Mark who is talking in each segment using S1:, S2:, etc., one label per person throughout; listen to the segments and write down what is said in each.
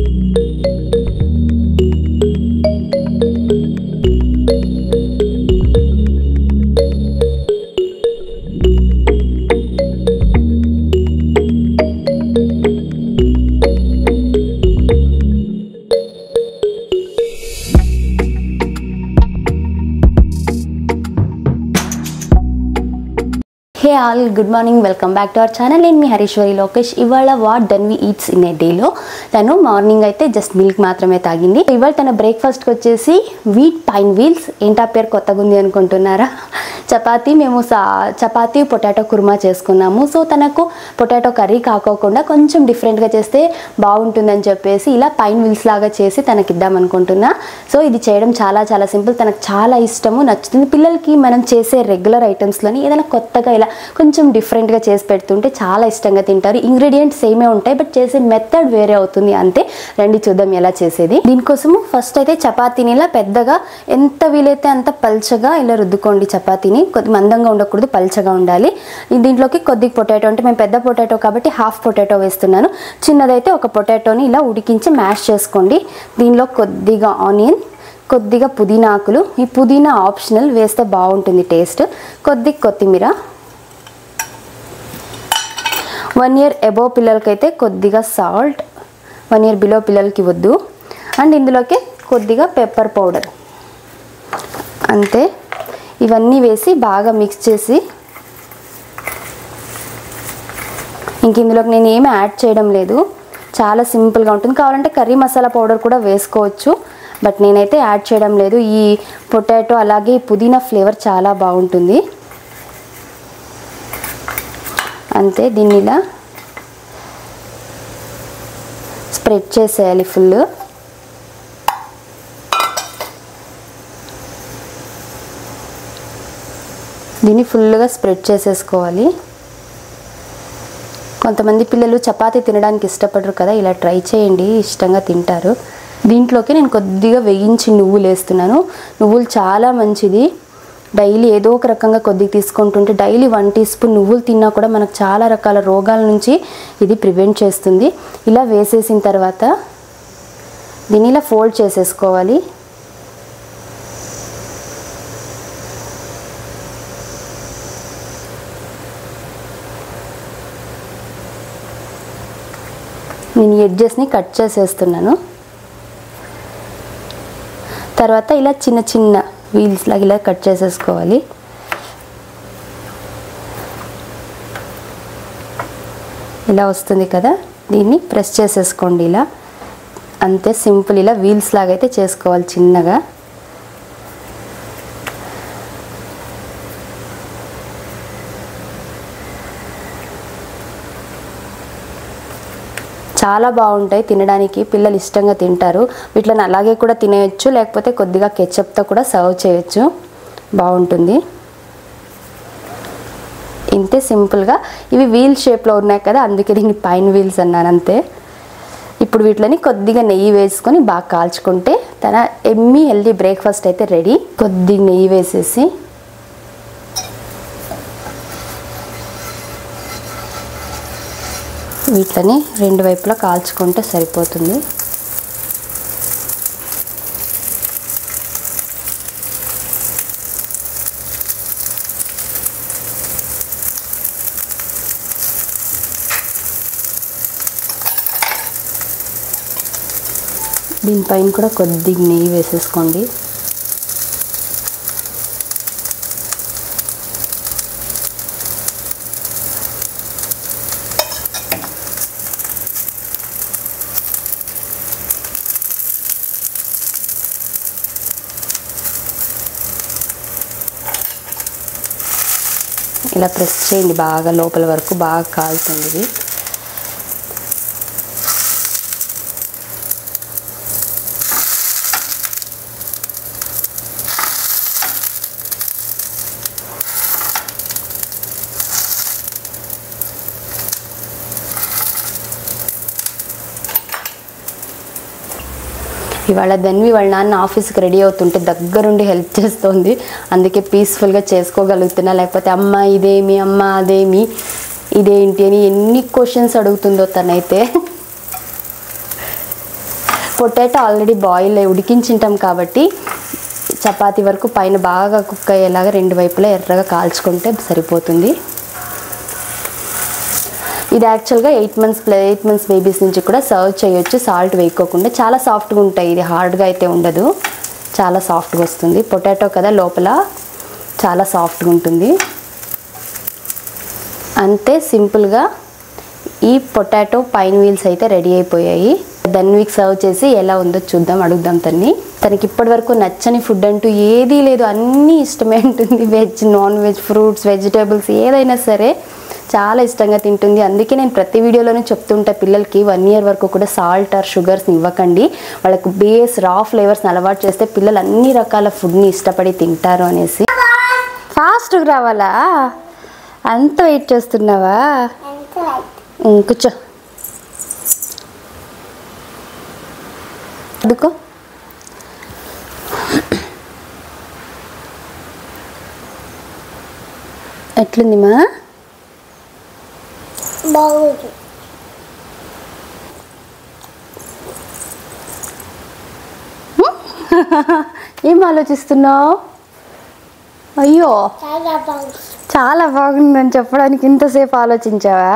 S1: Hey all, good morning, welcome back to our channel. నేను మీ హరీశ్వరి లోకేష్. ఇవాళ what Dhanvi eats in a డేలో తను morning అయితే జస్ట్ మిల్క్ మాత్రమే తాగింది. ఇవాళ తన బ్రేక్ఫాస్ట్కి వచ్చేసి వీట్ పైన్ వీల్స్. ఏంటా పేరు కొత్తగా ఉంది అనుకుంటున్నారా? చపాతీ పొటాటో కుర్మా చేసుకున్నాము. సో తనకు పొటాటో కర్రీ కాకోకుండా కొంచెం డిఫరెంట్గా చేస్తే బాగుంటుందని చెప్పేసి ఇలా పైన్ వీల్స్ లాగా చేసి తనకి ఇద్దాం అనుకుంటున్నా. సో ఇది చేయడం చాలా చాలా సింపుల్, తనకు చాలా ఇష్టము, నచ్చుతుంది. పిల్లలకి మనం చేసే రెగ్యులర్ ఐటమ్స్లోని ఏదైనా కొత్తగా ఇలా కొంచెం డిఫరెంట్గా చేసి పెడుతుంటే చాలా ఇష్టంగా తింటారు. ఇంగ్రీడియంట్స్ సేమే ఉంటాయి, బట్ చేసే మెథడ్ వేరే అవుతుంది అంతే. రండి చూద్దాం ఎలా చేసేది. దీనికోసము ఫస్ట్ అయితే చపాతీని ఇలా పెద్దగా ఎంత వీలైతే అంత పల్చగా ఇలా రుద్దుకోండి. చపాతీని కొద్ది మందంగా ఉండకూడదు, పల్చగా ఉండాలి. దీంట్లోకి కొద్దిగా పొటాటో, అంటే మేము పెద్ద పొటాటో కాబట్టి హాఫ్ పొటాటో వేస్తున్నాను. చిన్నదైతే ఒక పొటాటోని ఇలా ఉడికించి మ్యాష్ చేసుకోండి. దీనిలో కొద్దిగా ఆనియన్, కొద్దిగా పుదీనా ఆకులు. ఈ పుదీనా ఆప్షనల్, వేస్తే బాగుంటుంది టేస్ట్. కొద్దిగా కొత్తిమీర. 1 year అబోవ్ పిల్లలకైతే కొద్దిగా సాల్ట్, 1 year బిలో పిల్లలకి వద్దు. అండ్ ఇందులోకి కొద్దిగా పెప్పర్ పౌడర్, అంతే. ఇవన్నీ వేసి బాగా మిక్స్ చేసి, ఇంక ఇందులోకి నేను ఏమీ యాడ్ చేయడం లేదు, చాలా సింపుల్గా ఉంటుంది. కావాలంటే కర్రీ మసాలా పౌడర్ కూడా వేసుకోవచ్చు, బట్ నేనైతే యాడ్ చేయడం లేదు. ఈ పొటాటో అలాగే పుదీనా ఫ్లేవర్ చాలా బాగుంటుంది. అంతే, దీన్ని ఇలా స్ప్రెడ్ చేసేయాలి ఫుల్. దీన్ని ఫుల్గా స్ప్రెడ్ చేసేసుకోవాలి. కొంతమంది పిల్లలు చపాతీ తినడానికి ఇష్టపడరు కదా, ఇలా ట్రై చేయండి, ఇష్టంగా తింటారు. దీంట్లోకి నేను కొద్దిగా వేయించి నువ్వులు వేస్తున్నాను. నువ్వులు చాలా మంచిది. డైలీ ఏదో ఒక రకంగా కొద్దిగా తీసుకుంటుంటే, డైలీ 1 teaspoon నువ్వులు తిన్నా కూడా మనకు చాలా రకాల రోగాల నుంచి ఇది ప్రివెంట్ చేస్తుంది. ఇలా వేసేసిన తర్వాత దీన్ని ఇలా ఫోల్డ్ చేసేసుకోవాలి. నేను ఎడ్జెస్ని కట్ చేసేస్తున్నాను. తర్వాత ఇలా చిన్న చిన్న వీల్స్ లాగా ఇలా కట్ చేసేసుకోవాలి. ఇలా వస్తుంది కదా, దీన్ని ప్రెస్ చేసేసుకోండి ఇలా, అంతే సింపుల్. ఇలా వీల్స్ లాగా అయితే చేసుకోవాలి చిన్నగా. చాలా బాగుంటాయి తినడానికి, పిల్లలు ఇష్టంగా తింటారు. వీటిని అలాగే కూడా తినేయచ్చు, లేకపోతే కొద్దిగా కెచప్తో కూడా సర్వ్ చేయొచ్చు, బాగుంటుంది. ఇంతే సింపుల్గా. ఇవి వీల్ షేప్లో ఉన్నాయి కదా, అందుకే దీన్ని పైన్ వీల్స్ అన్నాను, అంతే. ఇప్పుడు వీటిని కొద్దిగా నెయ్యి వేసుకొని బాగా కాల్చుకుంటే తన ఎమ్మీ హెల్దీ బ్రేక్ఫాస్ట్ అయితే రెడీ. కొద్దిగా నెయ్యి వేసేసి వీటిని 2 వైపులా కాల్చుకుంటే సరిపోతుంది. దీనిపైన కూడా కొద్దిగా నెయ్యి వేసేసుకోండి. ఇలా ప్రెస్ చేయండి బాగా లోపల వరకు, బాగా కాలుతుంది ఇది. ఇవాళ ధన్వి వాళ్ళ నాన్న ఆఫీస్కి రెడీ అవుతుంటే దగ్గరుండి హెల్ప్ చేస్తుంది, అందుకే పీస్ఫుల్గా చేసుకోగలుగుతున్నా. లేకపోతే అమ్మ ఇదేమి, అమ్మ అదేమి, ఇదేంటి అని ఎన్ని క్వశ్చన్స్ అడుగుతుందో తనైతే. పొటాటో ఆల్రెడీ బాయిల్ ఉడికించింటాం కాబట్టి చపాతీ వరకు పైన బాగా కుక్ అయ్యేలాగా 2 వైపులా ఎర్రగా కాల్చుకుంటే సరిపోతుంది. ఇది యాక్చువల్గా 8 మంత్స్ బేబీస్ నుంచి కూడా సర్వ్ చేయొచ్చు సాల్ట్ వేయకోకుండా. చాలా సాఫ్ట్గా ఉంటాయి, ఇది హార్డ్గా అయితే ఉండదు, చాలా సాఫ్ట్గా వస్తుంది. పొటాటో కదా లోపల చాలా సాఫ్ట్గా ఉంటుంది. అంతే సింపుల్గా ఈ పొటాటో పైన్ వీల్స్ అయితే రెడీ అయిపోయాయి. ధన్వికి సర్వ్ చేసి ఎలా ఉందో చూద్దాం, అడుగుదాం తనకి ఇప్పటి వరకు నచ్చని ఫుడ్ అంటూ ఏదీ లేదు, అన్నీ ఇష్టమే ఉంటుంది. Veg, non veg, fruits, vegetables ఏదైనా సరే చాలా ఇష్టంగా తింటుంది. అందుకే నేను ప్రతి వీడియోలోనే చెప్తుంటా పిల్లలకి 1 year వరకు కూడా సాల్ట్ ఆర్ షుగర్స్ని ఇవ్వకండి, వాళ్ళకు బేస్ రా ఫ్లేవర్స్ని అలవాటు చేస్తే పిల్లలు అన్ని రకాల ఫుడ్ని ఇష్టపడి తింటారు అనేసి. ఫాస్ట్గా రావాలా? అంత వెయిట్ చేస్తున్నావా? కూర్చో, అడుకో. ఎట్లుంది మా? బాగుంది. ఏం ఆలోచిస్తున్నావు? అయ్యో చాలా బాగుందని చెప్పడానికి ఇంతసేపు ఆలోచించావా?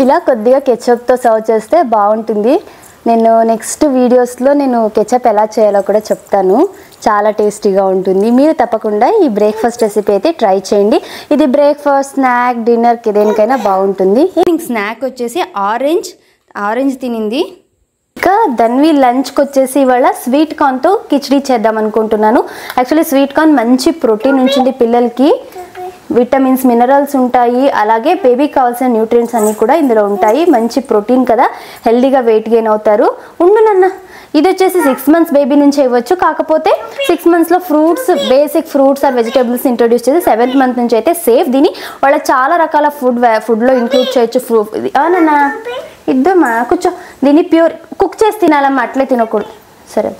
S1: ఇలా కొద్దిగా కెచప్తో సర్వ్ చేస్తే బాగుంటుంది. నేను నెక్స్ట్ వీడియోస్లో నేను కెచప్ ఎలా చేయాలో కూడా చెప్తాను, చాలా టేస్టీగా ఉంటుంది. మీరు తప్పకుండా ఈ బ్రేక్ఫాస్ట్ రెసిపీ అయితే ట్రై చేయండి. ఇది బ్రేక్ఫాస్ట్, స్నాక్, డిన్నర్కి దేనికైనా బాగుంటుంది. స్నాక్ వచ్చేసి ఆరెంజ్ తినింది. ఇంకా ధన్వి లంచ్కి వచ్చేసి ఇవాళ స్వీట్ కార్న్తో కిచడీ చేద్దాం అనుకుంటున్నాను. యాక్చువల్లీ స్వీట్ కార్న్ మంచి ప్రోటీన్ ఉంటుంది పిల్లలకి, విటమిన్స్, మినరల్స్ ఉంటాయి, అలాగే బేబీకి కావాల్సిన న్యూట్రియంట్స్ అన్నీ కూడా ఇందులో ఉంటాయి. మంచి ప్రోటీన్ కదా, హెల్దీగా వెయిట్ గెయిన్ అవుతారు. ఉండునన్న, ఇది వచ్చేసి 6 months బేబీ నుంచి ఇవ్వచ్చు, కాకపోతే 6 monthsలో fruits, basic fruits or vegetables introduce చేసి 7th month నుంచి అయితే సేఫ్. దీన్ని వాళ్ళ చాలా రకాల ఫుడ్లో ఇంక్లూడ్ చేయొచ్చు. నాన్న ఇద్దామా, కూర్చో. దీన్ని ప్యూర్ కుక్ చేసి తినాలమ్మా, అట్లే తినకూడదు. సరే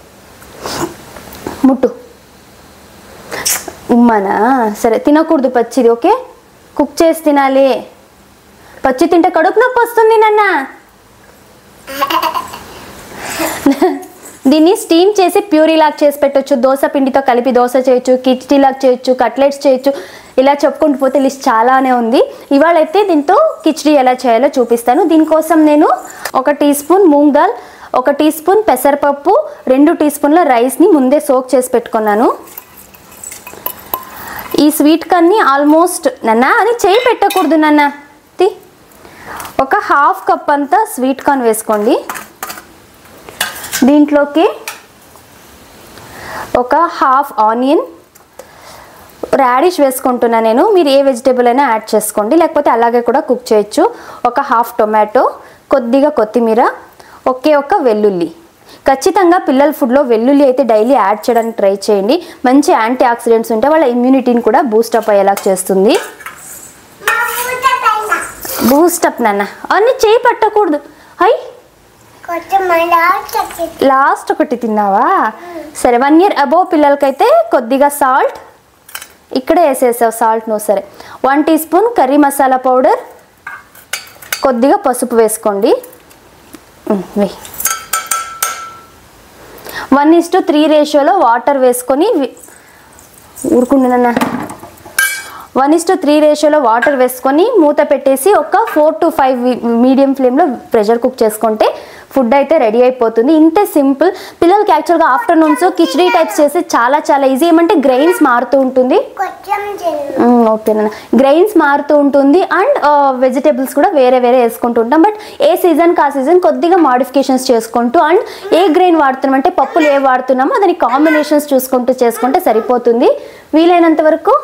S1: ముట్టు ఉమ్మానా, సరే తినకూడదు పచ్చిది, ఓకే? కుక్ చేసి తినాలి. పచ్చి తింటే కడుపు నొప్పి వస్తుంది నాన్న. దీన్ని స్టీమ్ చేసి ప్యూరీ లాగా చేసి పెట్టొచ్చు, దోశ పిండితో కలిపి దోశ చేయొచ్చు, కిచడీ లాగా చేయొచ్చు, కట్లెట్స్ చేయొచ్చు, ఇలా చెప్పుకుంటూ పోతే లిస్ట్ చాలానే ఉంది. ఇవాళ అయితే దీంతో కిచడీ ఎలా చేయాలో చూపిస్తాను. దీనికోసం నేను 1 teaspoon మూంగ్ దాల్, 1 teaspoon పెసరపప్పు, 2 teaspoonల రైస్ని ముందే సోక్ చేసి పెట్టుకున్నాను. ఈ స్వీట్ కార్న్ని ఆల్మోస్ట్ నాన్న అని చేయి పెట్టకూడదు నాన్న, ఒక 1/2 cup అంతా స్వీట్ కార్న్ వేసుకోండి. దీంట్లోకి ఒక 1/2 ఆనియన్, రాడిష్ వేసుకుంటున్నా నేను, మీరు ఏ వెజిటేబుల్ అయినా యాడ్ చేసుకోండి, లేకపోతే అలాగే కూడా కుక్ చేయొచ్చు. ఒక 1/2 టొమాటో, కొద్దిగా కొత్తిమీర, ఒక వెల్లుల్లి. ఖచ్చితంగా పిల్లల ఫుడ్లో వెల్లుల్లి అయితే డైలీ యాడ్ చేయడానికి ట్రై చేయండి. మంచి యాంటీ ఆక్సిడెంట్స్ ఉంటే వాళ్ళ ఇమ్యూనిటీని కూడా బూస్టప్ అయ్యేలా చేస్తుంది. బూస్టప్ నాన్న, అన్నీ చేయి పట్టకూడదు. లాస్ట్ ఒకటి తిన్నావా? సరే 1 year అబోవ్ పిల్లలకైతే కొద్దిగా సాల్ట్, ఇక్కడే వేసేసావు సాల్ట్ నువ్వు. సరే 1 teaspoon కర్రీ మసాలా పౌడర్, కొద్దిగా పసుపు వేసుకోండి. 1:3 రేషియోలో వాటర్ వేసుకొని ఊరుకుంటున్నా. 1:3 రేషియోలో వాటర్ వేసుకొని మూత పెట్టేసి ఒక 4 to 5 మీడియం ఫ్లేమ్లో ప్రెషర్ కుక్ చేసుకుంటే ఫుడ్ అయితే రెడీ అయిపోతుంది. ఇంతే సింపుల్. పిల్లలకి యాక్చువల్గా ఆఫ్టర్నూన్స్ కిచడీ టైప్స్ చేసి చాలా ఈజీ. ఏమంటే గ్రెయిన్స్ మారుతూ ఉంటుంది, ఓకేనా, గ్రెయిన్స్ మారుతూ ఉంటుంది అండ్ వెజిటేబుల్స్ కూడా వేరే వేసుకుంటూ ఉంటాం. బట్ ఏ సీజన్కి ఆ సీజన్ కొద్దిగా మాడిఫికేషన్స్ చేసుకుంటూ అండ్ ఏ గ్రెయిన్ వాడుతున్నాం అంటే పప్పులు ఏ వాడుతున్నామో దాని కాంబినేషన్స్ చూసుకుంటూ చేసుకుంటే సరిపోతుంది. వీలైనంత వరకు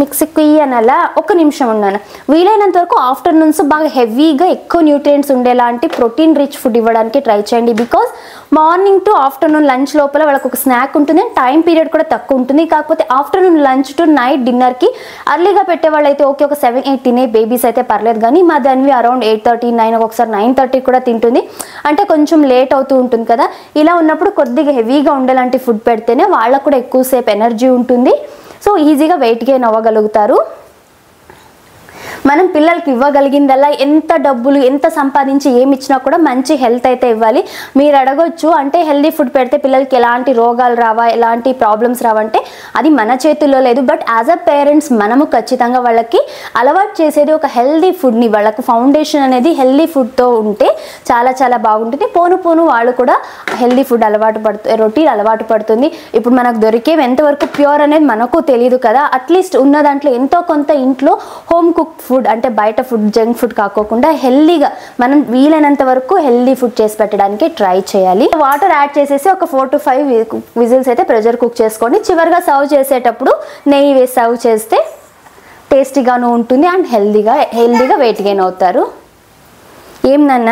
S1: మిక్సీకి అనాలా, 1 నిమిషం ఉన్నాను. వీలైనంత వరకు ఆఫ్టర్నూన్స్ బాగా హెవీగా ఎక్కువ న్యూట్రియంట్స్ ఉండేలాంటి ప్రోటీన్ రిచ్ ఫుడ్ ఇవ్వడానికి ట్రై చేయండి. Because morning to afternoon lunch లోపల వాళ్ళకి ఒక స్నాక్ ఉంటుంది, టైం పీరియడ్ కూడా తక్కువ ఉంటుంది. కాకపోతే ఆఫ్టర్నూన్ లంచ్ టు నైట్ డిన్నర్కి అర్లీగా పెట్టే వాళ్ళు అయితే ఓకే, ఒక 7-8 తినే బేబీస్ అయితే పర్లేదు. కానీ మా దానివి అరౌండ్ 8:30, 9, ఒకసారి 9:30 కూడా తింటుంది, అంటే కొంచెం లేట్ అవుతూ ఉంటుంది కదా. ఇలా ఉన్నప్పుడు కొద్దిగా హెవీగా ఉండేలాంటి ఫుడ్ పెడితేనే వాళ్ళకు కూడా ఎక్కువసేపు ఎనర్జీ ఉంటుంది, సో ఈజీగా వెయిట్ గెయిన్ అవ్వగలుగుతారు. మనం పిల్లలకి ఇవ్వగలిగిందల్లా ఎంత డబ్బులు ఎంత సంపాదించి ఏమి ఇచ్చినా కూడా మంచి హెల్త్ అయితే ఇవ్వాలి. మీరు అడగొచ్చు అంటే హెల్దీ ఫుడ్ పెడితే పిల్లలకి ఎలాంటి రోగాలు రావా, ఎలాంటి ప్రాబ్లమ్స్ రావంటే అది మన చేతుల్లో లేదు. బట్ యాజ్ అ పేరెంట్స్ మనము ఖచ్చితంగా వాళ్ళకి అలవాటు చేసేది ఒక హెల్దీ ఫుడ్ని, వాళ్ళకు ఫౌండేషన్ అనేది హెల్దీ ఫుడ్తో ఉంటే చాలా చాలా బాగుంటుంది. పోను పోను వాళ్ళు కూడా హెల్దీ ఫుడ్ అలవాటు రొటీన్ అలవాటు పడుతుంది. ఇప్పుడు మనకు దొరికేవి ఎంతవరకు ప్యూర్ అనేది మనకు తెలియదు కదా. అట్లీస్ట్ ఉన్న దాంట్లో ఎంతో కొంత ఇంట్లో హోమ్ కుక్ ఫుడ్ అంటే బయట ఫుడ్ జంక్ ఫుడ్ కాకోకుండా హెల్దీగా మనం వీలైనంత వరకు హెల్దీ ఫుడ్ చేసి పెట్టడానికి ట్రై చేయాలి. వాటర్ యాడ్ చేసేసి ఒక 4 to 5 విజిల్స్ అయితే ప్రెషర్ కుక్ చేసుకోండి. చివరిగా సర్వ్ చేసేటప్పుడు నెయ్యి వేసి సర్వ్ చేస్తే టేస్టీగాను ఉంటుంది అండ్ హెల్దీగా వెయిట్ గెయిన్ అవుతారు. ఏం నాన్న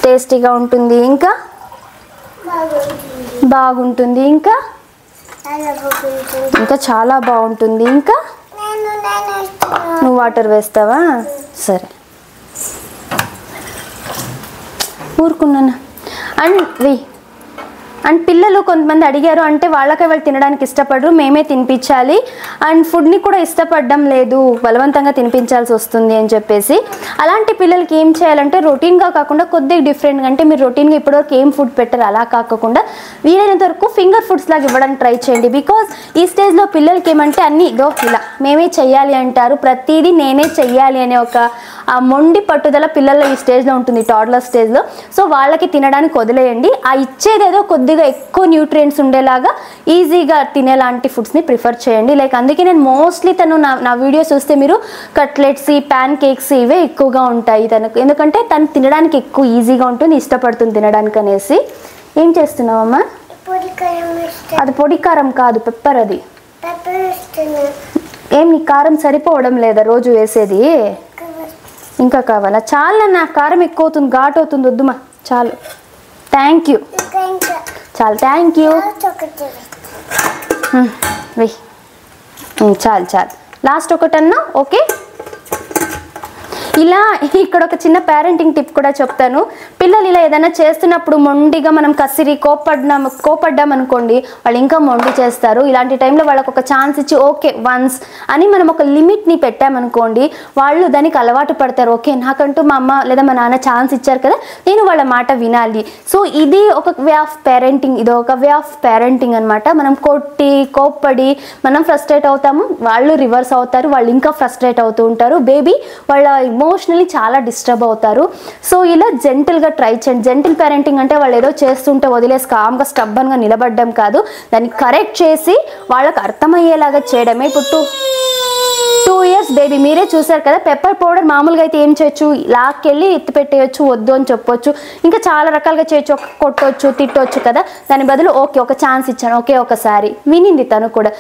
S1: టేస్టీగా ఉంటుంది, ఇంకా బాగుంటుంది, ఇంకా చాలా బాగుంటుంది. ఇంకా నువ్వు వాటర్ వేస్తావా? సరే ఊరుకున్నాను. అండ్ పిల్లలు కొంతమంది అడిగారు అంటే వాళ్ళకే వాళ్ళు తినడానికి ఇష్టపడరు, మేమే తినిపించాలి అండ్ ఫుడ్ని కూడా ఇష్టపడడం లేదు, బలవంతంగా తినిపించాల్సి వస్తుంది అని చెప్పేసి అలాంటి పిల్లలకి ఏం చేయాలంటే రొటీన్గా కాకుండా కొద్దిగా డిఫరెంట్గా, అంటే మీరు రొటీన్గా ఇప్పటివరకు ఏం ఫుడ్ పెట్టారు అలా కాకుండా వీలైనంత వరకు ఫింగర్ ఫుడ్స్ లాగా ఇవ్వడానికి ట్రై చేయండి. బికాజ్ ఈ స్టేజ్లో పిల్లలకి ఏమంటే అన్నీ ఇలా మేమే చెయ్యాలి అంటారు, ప్రతిదీ నేనే చెయ్యాలి అనే ఒక మొండి పట్టుదల పిల్లల్లో ఈ స్టేజ్లో ఉంటుంది, టాడ్లర్ స్టేజ్లో. సో వాళ్ళకి తినడానికి వదిలేయండి. ఆ ఇచ్చేదేదో కొద్దిగా ఎక్కువ న్యూట్రియంట్స్ ఉండేలాగా ఈజీగా తినేలాంటి ఫుడ్స్ని ప్రిఫర్ చేయండి. లైక్ అందుకే నేను మోస్ట్లీ నా వీడియోస్ చూస్తే మీరు కట్లెట్స్, ప్యాన్ కేక్స్ ఇవే ఎక్కువగా ఉంటాయి తనకు, ఎందుకంటే తను తినడానికి ఎక్కువ ఈజీగా ఉంటుంది, ఇష్టపడుతుంది తినడానికి అనేసి. ఏం చేస్తున్నావమ్మా? అది పొడి కారం కాదు, పెప్పర్. అది ఏం నీ కారం సరిపోవడం లేదా రోజు వేసేది? ఇంకా కావాలా? చాలా నా కారం ఎక్కువ అవుతుంది, ఘాట్ అవుతుంది, వద్దుమా చాలు. థ్యాంక్ యూ, చాలు, థ్యాంక్ యూ. వెయ్యి, చాలు లాస్ట్ ఒకటన్నా. ఓకే, ఇలా ఇక్కడ ఒక చిన్న పేరెంటింగ్ టిప్ కూడా చెప్తాను. పిల్లలు ఇలా ఏదైనా చేస్తున్నప్పుడు మొండిగా మనం కసిరి కోపడ్డాం అనుకోండి, వాళ్ళు ఇంకా మొండి చేస్తారు. ఇలాంటి టైంలో వాళ్ళకి ఒక ఛాన్స్ ఇచ్చి ఓకే వన్స్ అని మనం ఒక లిమిట్ని పెట్టామనుకోండి, వాళ్ళు దానికి అలవాటు పడతారు. ఓకే నాకంటూ మా అమ్మ లేదా మా నాన్న ఛాన్స్ ఇచ్చారు కదా, నేను వాళ్ళ మాట వినాలి. సో ఇది ఒక వే ఆఫ్ పేరెంటింగ్, ఇది ఒక వే ఆఫ్ పేరెంటింగ్ అనమాట. మనం కోప్పడి మనం ఫ్రస్ట్రేట్ అవుతాము, వాళ్ళు రివర్స్ అవుతారు, వాళ్ళు ఇంకా ఫ్రస్ట్రేట్ అవుతూ ఉంటారు. బేబీ వాళ్ళ ఎమోషనలీ చాలా డిస్టర్బ్ అవుతారు. సో ఇలా జెంటిల్గా ట్రై చేయండి. జెంటిల్ పేరెంటింగ్ అంటే వాళ్ళు ఏదో చేస్తుంటే వదిలేసి కామ్గా స్టబ్బన్గా నిలబడడం కాదు, దాన్ని కరెక్ట్ చేసి వాళ్ళకి అర్థమయ్యేలాగా చేయడమే. ఇప్పుడు 2 years బేబీ మీరే చూసారు కదా, పెప్పర్ పౌడర్ మామూలుగా అయితే ఏం చేయొచ్చు, లాక్కెళ్ళి ఎత్తి పెట్టేయచ్చు, వద్దు అని చెప్పొచ్చు, ఇంకా చాలా రకాలుగా చేయొచ్చు, కొట్టొచ్చు, తిట్టొచ్చు కదా. దాని బదులు ఓకే ఒక ఛాన్స్ ఇచ్చాను, ఓకే ఒకసారి వినింది. తను కూడా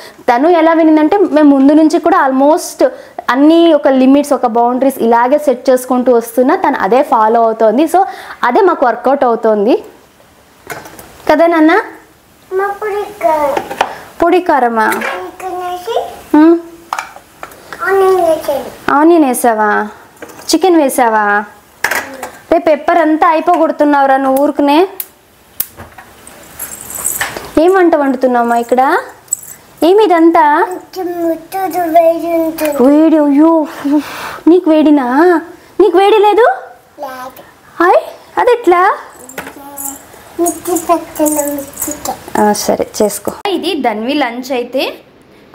S1: ఎలా వినిందంటే మేము ముందు నుంచి కూడా ఆల్మోస్ట్ అన్నీ ఒక లిమిట్స్, ఒక బౌండరీస్ ఇలాగే సెట్ చేసుకుంటూ వస్తున్నా, తను అదే ఫాలో అవుతోంది. సో అదే మాకు వర్కౌట్ అవుతోంది కదా నాన్న. పొడి కారమా? ఆనియన్ వేసావా? చికెన్ వేసావా? పెప్పర్ అంతా అయిపోగొడుతున్నావురా నువ్వు ఊరుకునే. ఏం వంట వండుతున్నావమ్మా ఇక్కడ? ఏమి ఇదంతా వేడి? అయ్యో నీకు వేడినా? నీకు వేడి లేదు? అది ఎట్లా? సరే చేసుకో. ఇది ధన్వి లంచ్ అయితే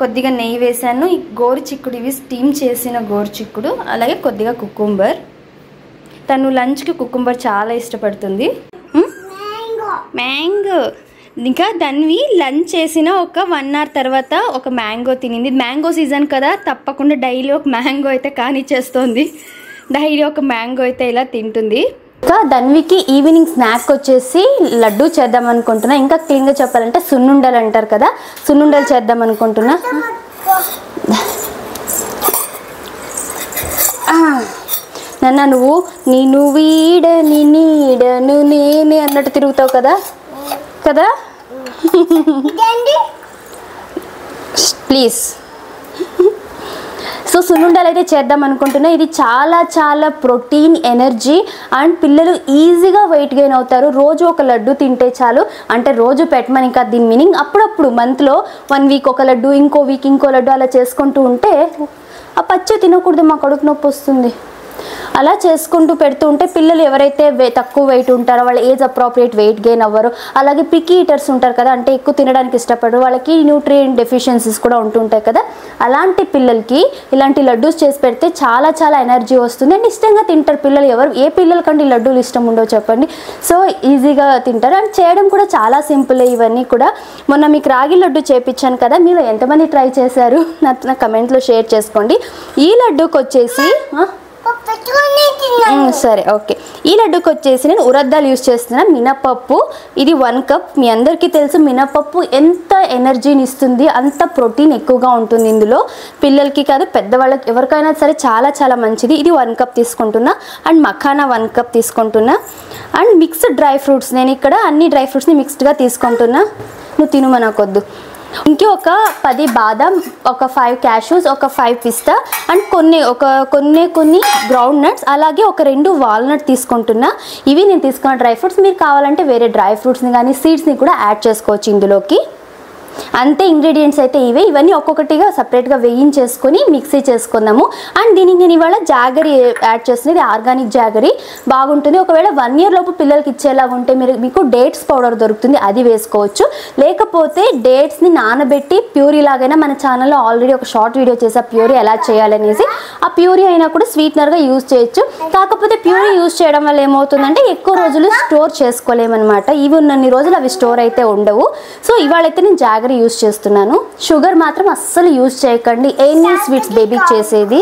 S1: కొద్దిగా నెయ్యి వేసాను, ఈ గోరు చిక్కుడు, ఇవి స్టీమ్ చేసిన గోరు చిక్కుడు, అలాగే కొద్దిగా కుకుంబర్. తను లంచ్కి కుకుంబర్ చాలా ఇష్టపడుతుంది. మ్యాంగో. ఇంకా ధన్వి లంచ్ చేసిన ఒక 1 hour తర్వాత ఒక మ్యాంగో తినింది. మ్యాంగో సీజన్ కదా, తప్పకుండా డైలీ ఒక మ్యాంగో అయితే కానిచ్చేస్తుంది. డైలీ ఒక మ్యాంగో అయితే ఇలా తింటుంది. ఇంకా ధన్వికి ఈవినింగ్ స్నాక్ వచ్చేసి లడ్డు చేద్దాం అనుకుంటున్నా. ఇంకా క్లీన్గా చెప్పాలంటే సున్నుండలు అంటారు కదా, సున్నుండలు చేద్దాం అనుకుంటున్నా. నాన్న నువ్వు నేను వీడని నీడను నేనే అన్నట్టు తిరుగుతావు కదా కదా. ప్లీజ్. సో సున్నుండలు అయితే చేద్దాం అనుకుంటున్నా. ఇది చాలా చాలా ప్రోటీన్, ఎనర్జీ అండ్ పిల్లలు ఈజీగా వెయిట్ గెయిన్ అవుతారు. రోజు ఒక లడ్డు తింటే చాలు, అంటే రోజు పెట్టమని ఇంకా దీని మీనింగ్. అప్పుడప్పుడు మంత్లో 1 week ఒక లడ్డు, ఇంకో వీక్ ఇంకో లడ్డు అలా చేసుకుంటూ ఉంటే ఆ పచ్చి తినకూడదు, మా కడుపు నొప్పి వస్తుంది. అలా చేసుకుంటూ పెడుతూ ఉంటే పిల్లలు ఎవరైతే తక్కువ వెయిట్ ఉంటారో వాళ్ళ ఏజ్ అప్రోప్రియేట్ వెయిట్ గెయిన్ అవ్వరు. అలాగే పికీ ఈటర్స్ ఉంటారు కదా, అంటే ఎక్కువ తినడానికి ఇష్టపడరు, వాళ్ళకి న్యూట్రియంట్ డెఫిషియన్సీస్ కూడా ఉంటుంటాయి కదా, అలాంటి పిల్లలకి ఇలాంటి లడ్డూస్ చేసి పెడితే చాలా చాలా ఎనర్జీ వస్తుంది అండ్ ఇష్టంగా తింటారు పిల్లలు. ఏ పిల్లలకంటే లడ్డూలు ఇష్టం ఉండవు చెప్పండి? సో ఈజీగా తింటారు అండ్ చేయడం కూడా చాలా సింపులే. ఇవన్నీ కూడా మొన్న మీకు రాగి లడ్డు చేపించాను కదా, మీరు ఎంతమంది ట్రై చేశారు నా కమెంట్లో షేర్ చేసుకోండి. ఈ లడ్డూకి వచ్చేసి సరే ఓకే, ఈ లడ్డుకి వచ్చేసి నేను ఉరద్దాలు యూజ్ చేస్తున్నాను. మినపప్పు ఇది 1 కప్. మీ అందరికీ తెలుసు మినపప్పు ఎంత ఎనర్జీని ఇస్తుంది, అంత ప్రోటీన్ ఎక్కువగా ఉంటుంది ఇందులో. పిల్లలకి కాదు పెద్దవాళ్ళకి ఎవరికైనా సరే చాలా చాలా మంచిది. ఇది 1 కప్ తీసుకుంటున్నా అండ్ మఖానా 1 కప్ తీసుకుంటున్నా అండ్ మిక్స్డ్ డ్రై ఫ్రూట్స్. నేను ఇక్కడ అన్ని డ్రై ఫ్రూట్స్ని మిక్స్డ్గా తీసుకుంటున్నా. నువ్వు తినుమ నాకొద్దు. ఇంకొక 10 బాదం, ఒక 5 క్యాష్యూస్, ఒక 5 పిస్తా అండ్ కొన్ని గ్రౌండ్ నట్స్, అలాగే ఒక 2 వాల్నట్ తీసుకుంటున్నా. ఇవి నేను తీసుకున్న డ్రై ఫ్రూట్స్. మీరు కావాలంటే వేరే డ్రై ఫ్రూట్స్ని కానీ సీడ్స్ని కూడా యాడ్ చేసుకోవచ్చు ఇందులోకి. అంతే, ఇంగ్రీడియంట్స్ అయితే ఇవే. ఇవన్నీ ఒక్కొక్కటిగా సపరేట్గా వేయించేసుకొని మిక్సీ చేసుకుందాము. అండ్ దీనికి నేను ఇవాళ జాగరీ యాడ్ చేస్తున్నది, ఆర్గానిక్ జాగరీ బాగుంటుంది. ఒకవేళ 1 year లోపు పిల్లలకి ఇచ్చేలాగా ఉంటే మీకు డేట్స్ పౌడర్ దొరుకుతుంది, అది వేసుకోవచ్చు. లేకపోతే డేట్స్ని నానబెట్టి ప్యూరీ లాగైనా, మన ఛానల్లో ఆల్రెడీ ఒక షార్ట్ వీడియో చేసా ప్యూరీ ఎలా చేయాలనేసి. ఆ ప్యూరీ అయినా కూడా స్వీట్నర్గా యూజ్ చేయొచ్చు. కాకపోతే ప్యూరీ యూజ్ చేయడం వల్ల ఏమవుతుందంటే ఎక్కువ రోజులు స్టోర్ చేసుకోలేమన్నమాట. ఇవి ఉన్నన్ని రోజులు అవి స్టోర్ అయితే ఉండవు. సో ఇవాళైతే నేను జాగరీ యూజ్ చేస్తున్నాను. షుగర్ మాత్రం అస్సలు యూజ్ చేయకండి, ఎనీ స్వీట్స్ బేబీకి చేసేది.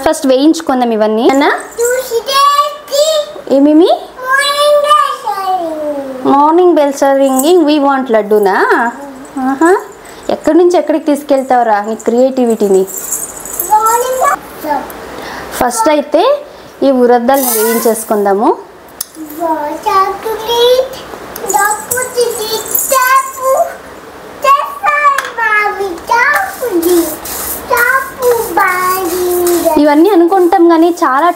S1: ఫస్ట్ వేయించుకుందాం ఇవన్నీ. ఏమేమి morning bells are ringing, we want లడ్డూనా? ఎక్కడి నుంచి ఎక్కడికి తీసుకెళ్తావురా నీ క్రియేటివిటీని? ఫస్ట్ అయితే ఈ ఉరద్దల్ని వేయించేసుకుందాము. ఇవన్నీ అనుకుంటాం కానీ చాలా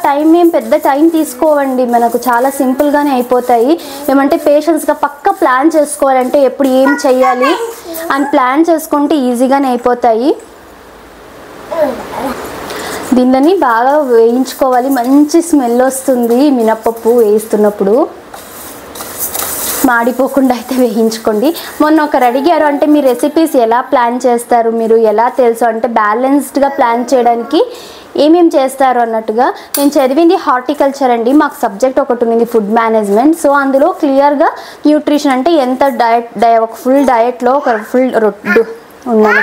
S1: పెద్ద టైం తీసుకోవండి. మనకు చాలా సింపుల్గానే అయిపోతాయి. ఏమంటే పేషెన్స్గా పక్కా ప్లాన్ చేసుకోవాలంటే ఎప్పుడు ఏం చెయ్యాలి అని ప్లాన్ చేసుకుంటే ఈజీగానే అయిపోతాయి. దీనిని బాగా వేయించుకోవాలి, మంచి స్మెల్ వస్తుంది మినపప్పు వేస్తున్నప్పుడు. మాడిపోకుండా అయితే వేయించుకోండి. మొన్న ఒకరు అడిగారు, అంటే మీ రెసిపీస్ ఎలా ప్లాన్ చేస్తారు, మీరు ఎలా తెలుసు అంటే బ్యాలెన్స్డ్గా ప్లాన్ చేయడానికి ఏమేమి చేస్తారు అన్నట్టుగా. నేను చదివింది హార్టికల్చర్ అండి, మాకు సబ్జెక్ట్ ఒకటి ఉంది ఫుడ్ మేనేజ్మెంట్. సో అందులో క్లియర్గా న్యూట్రిషన్ అంటే ఎంత ఒక ఫుల్ డయట్లో ఒక ఫుల్ ఉన్నాను,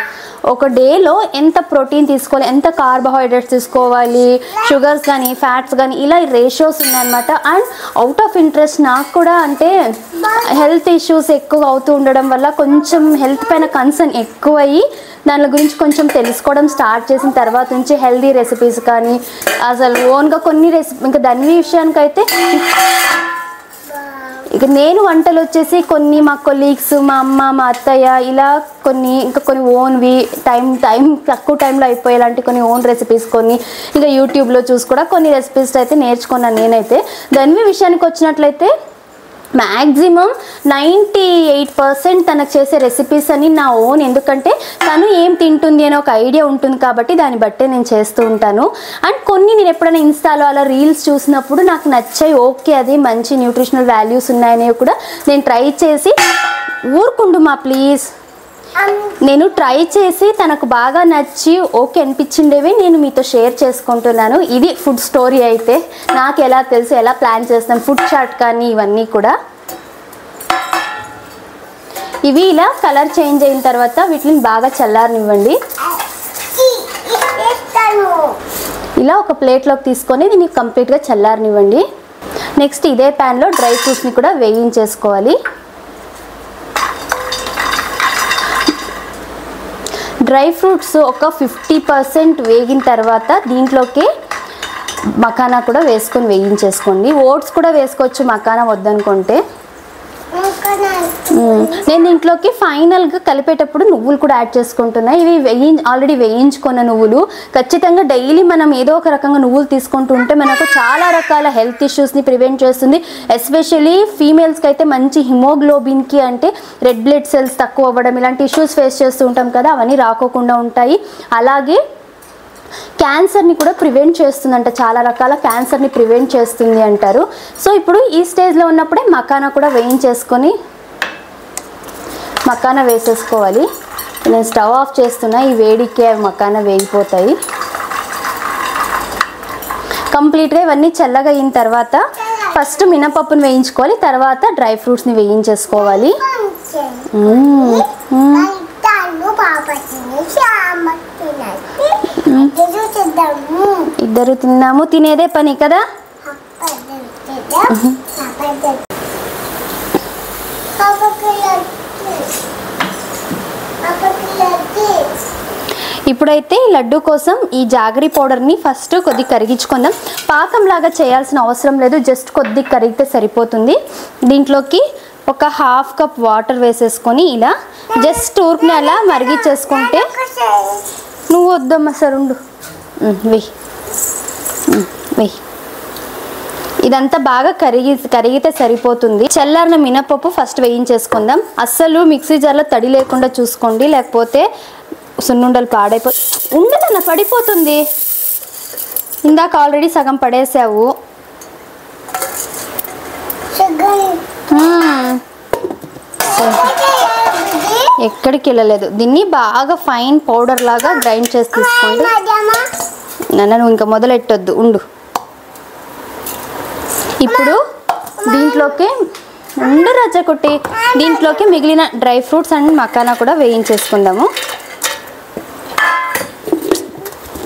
S1: ఒక డేలో ఎంత ప్రోటీన్ తీసుకోవాలి, ఎంత కార్బోహైడ్రేట్స్ తీసుకోవాలి, షుగర్స్ కానీ ఫ్యాట్స్ కానీ ఇలా రేషియోస్ ఉన్నాయన్నమాట. అండ్ అవుట్ ఆఫ్ ఇంట్రెస్ట్ నాకు కూడా అంటే హెల్త్ ఇష్యూస్ ఎక్కువ అవుతూ ఉండడం వల్ల కొంచెం హెల్త్ పైన కన్సర్న్ ఎక్కువయ్యి దాని గురించి కొంచెం తెలుసుకోవడం స్టార్ట్ చేసిన తర్వాత నుంచి హెల్దీ రెసిపీస్ కానీ అసలు ఓన్గా కొన్ని ఇంకా దాని విషయానికైతే ఇక నేను వంటలు వచ్చేసి కొన్ని మా కొలీగ్స్, మా అమ్మ, మా అత్తయ్య ఇలా కొన్ని ఓన్వి టైం తక్కువ టైంలో అయిపోయేలాంటి కొన్ని ఓన్ రెసిపీస్ ఇంకా యూట్యూబ్లో చూసి కూడా కొన్ని రెసిపీస్ అయితే నేర్చుకున్నాను నేనైతే. దాని విషయానికి వచ్చినట్లయితే మ్యాక్సిమం 98% తనకు చేసే రెసిపీస్ అని నా ఓన్. ఎందుకంటే తను ఏం తింటుంది అని ఒక ఐడియా ఉంటుంది కాబట్టి దాన్ని బట్టే నేను చేస్తూ ఉంటాను. అండ్ కొన్ని నేను ఎప్పుడైనా ఇన్స్టాలో అలా రీల్స్ చూసినప్పుడు నాకు నచ్చాయి, ఓకే అది మంచి న్యూట్రిషనల్ వాల్యూస్ ఉన్నాయనేవి కూడా నేను ట్రై చేసి ఊరుకుండుమా ప్లీజ్. నేను ట్రై చేసి తనకు బాగా నచ్చి ఓకే అనిపించిండేవి నేను మీతో షేర్ చేసుకుంటున్నాను. ఇది ఫుడ్ స్టోరీ అయితే నాకు ఎలా తెలుసు, ఎలా ప్లాన్ చేస్తాను, ఫుడ్ చార్ట్ కానీ ఇవన్నీ కూడా. ఇవి ఇలా కలర్ చేంజ్ అయిన తర్వాత వీటిని బాగా చల్లారనివ్వండి. ఇలా ఒక ప్లేట్లోకి తీసుకొని దీన్ని కంప్లీట్గా చల్లారనివ్వండి. నెక్స్ట్ ఇదే ప్యాన్లో డ్రై ఫ్రూట్స్ని కూడా వేయించేసుకోవాలి. డ్రై ఫ్రూట్స్ ఒక 50% వేగిన తర్వాత దీంట్లోకి మఖానా కూడా వేసుకొని వేయించేసుకోండి. ఓట్స్ కూడా వేసుకోవచ్చు మఖానా వద్దనుకుంటే. నేను దీంట్లోకి ఫైనల్గా కలిపేటప్పుడు నువ్వులు కూడా యాడ్ చేసుకుంటున్నా. ఇవి ఆల్రెడీ వేయించుకున్న నువ్వులు. ఖచ్చితంగా డైలీ మనం ఏదో ఒక రకంగా నువ్వులు తీసుకుంటూ ఉంటే మనకు చాలా రకాల హెల్త్ ఇష్యూస్ని ప్రివెంట్ చేస్తుంది. ఎస్పెషల్లీ ఫీమేల్స్కి అయితే మంచి హిమోగ్లోబిన్కి అంటే రెడ్ బ్లడ్ సెల్స్ తక్కువ అవ్వడం ఇలాంటి ఇష్యూస్ ఫేస్ చేస్తూ ఉంటాం కదా, అవన్నీ రాకోకుండా ఉంటాయి. అలాగే క్యాన్సర్ని కూడా ప్రివెంట్ చేస్తుందంట, చాలా రకాల క్యాన్సర్ని ప్రివెంట్ చేస్తుంది అంటారు. సో ఇప్పుడు ఈ స్టేజ్లో ఉన్నప్పుడే మకానా కూడా వేయించేసుకొని మకానా వేసేసుకోవాలి. నేను స్టవ్ ఆఫ్ చేస్తున్నా, ఈ వేడికే మకానా వేగిపోతాయి. కంప్లీట్గా ఇవన్నీ చల్లగా అయిన తర్వాత ఫస్ట్ మినపప్పును వేయించుకోవాలి, తర్వాత డ్రై ఫ్రూట్స్ని వేయించేసుకోవాలి. ఇద్దరు తిన్నాము, తినేదే పని కదా. ఇప్పుడైతే లడ్డు కోసం ఈ జాగరి పౌడర్ని ఫస్ట్ కొద్ది కరిగించుకుందాం. పాకంలాగా చేయాల్సిన అవసరం లేదు, జస్ట్ కొద్ది కరిగితే సరిపోతుంది. దీంట్లోకి ఒక హాఫ్ కప్ వాటర్ వేసేసుకొని ఇలా జస్ట్ ఊరిని అలా మరిగించేసుకుంటే, నువ్వు వద్దమ్మా సరుండు వెయ్యి వెయ్యి, ఇదంతా బాగా కరిగితే సరిపోతుంది. చల్లారిన మినపప్పు ఫస్ట్ వేయించేసుకుందాం. అస్సలు మిక్సీ జార్లో తడి లేకుండా చూసుకోండి, లేకపోతే సున్నుండలు ఉండదన్న పడిపోతుంది. ఇందాక ఆల్రెడీ సగం పడేసావు. ఎక్కడికి వెళ్ళలేదు. దీన్ని బాగా ఫైన్ పౌడర్ లాగా గ్రైండ్ చేసి తీసుకోండి. నాన్న నువ్వు ఇంకా మొదలెట్టొద్దు, ఉండు. ఇప్పుడు దీంట్లోకి రచ్చకొట్టి దీంట్లోకి మిగిలిన డ్రై ఫ్రూట్స్ అండ్ మకానా కూడా వేయించేసుకుందాము.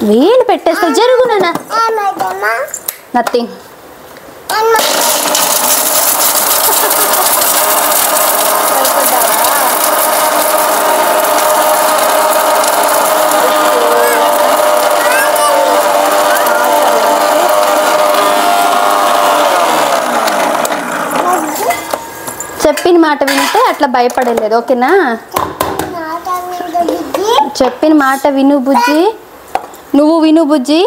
S1: వేలు పెట్టేస్తే జరుగునా నథింగ్. చెప్పిన మాట వింటే అట్లా భయపడలేదు, ఓకేనా? చెప్పిన మాట విను బుజ్జి, నువ్వు విను బుజ్జి.